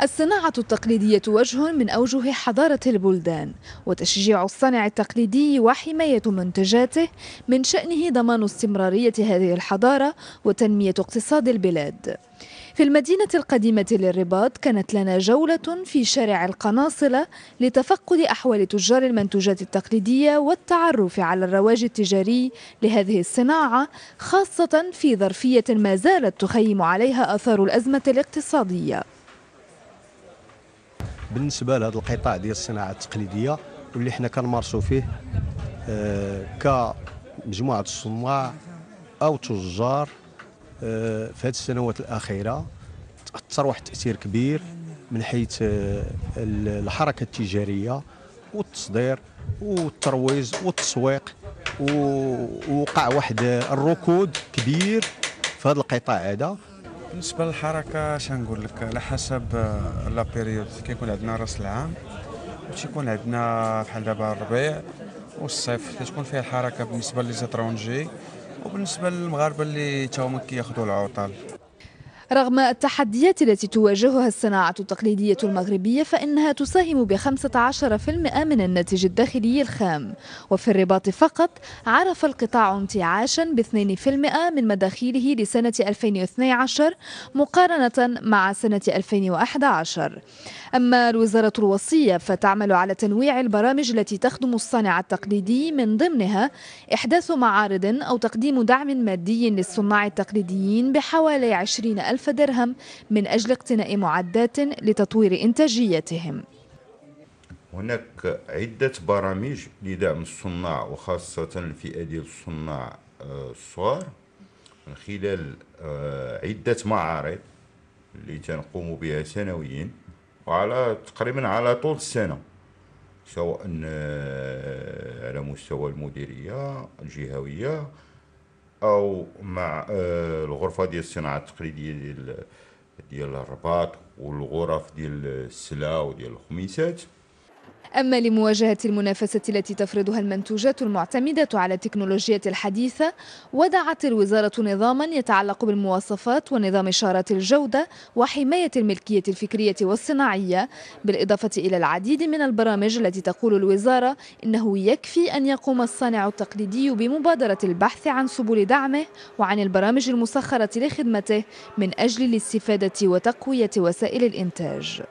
الصناعة التقليدية وجه من أوجه حضارة البلدان، وتشجيع الصانع التقليدي وحماية منتجاته من شأنه ضمان استمرارية هذه الحضارة وتنمية اقتصاد البلاد. في المدينة القديمة للرباط كانت لنا جولة في شارع القناصلة لتفقد أحوال تجار المنتوجات التقليدية والتعرف على الرواج التجاري لهذه الصناعة، خاصة في ظرفية ما زالت تخيم عليها آثار الأزمة الاقتصادية. بالنسبه لهذا القطاع ديال الصناعه التقليديه واللي حنا كنمارسوا فيه كمجموعه الصناع او تجار في هذه السنوات الاخيره تاثر واحد التاثير كبير من حيث الحركه التجاريه والتصدير والترويج والتسويق، ووقع واحد الركود كبير في هذا القطاع هذا. بالنسبه للحركه شنقول لك على حسب لا بيريود، كيكون عندنا راس العام وتيكون عندنا بحال دابا الربيع والصيف كتكون فيها الحركه بالنسبه للزيترونجي وبالنسبه للمغاربه اللي تا هما كياخذوا العطل. رغم التحديات التي تواجهها الصناعة التقليدية المغربية فإنها تساهم ب15% من الناتج الداخلي الخام، وفي الرباط فقط عرف القطاع انتعاشا ب2% من مداخيله لسنة 2012 مقارنة مع سنة 2011. أما الوزارة الوصية فتعمل على تنويع البرامج التي تخدم الصانع التقليدي، من ضمنها إحداث معارض أو تقديم دعم مادي للصناع التقليديين بحوالي 20,000 درهم من أجل اقتناء معدات لتطوير إنتاجيتهم. هناك عدة برامج لدعم الصناع وخاصة الفئة ديال الصناع الصغار من خلال عدة معارض اللي تنقوم بها سنويا وعلى تقريبا على طول السنة، سواء على مستوى المديرية الجهوية أو مع الغرفة ديال الصناعة التقليدية ديال الرباط والغرف ديال السلا وديال الخميسات. أما لمواجهة المنافسة التي تفرضها المنتوجات المعتمدة على التكنولوجيا الحديثة، وضعت الوزارة نظاما يتعلق بالمواصفات ونظام إشارات الجودة وحماية الملكية الفكرية والصناعية، بالإضافة إلى العديد من البرامج التي تقول الوزارة إنه يكفي أن يقوم الصانع التقليدي بمبادرة البحث عن سبل دعمه وعن البرامج المسخرة لخدمته من أجل الاستفادة وتقوية وسائل الإنتاج.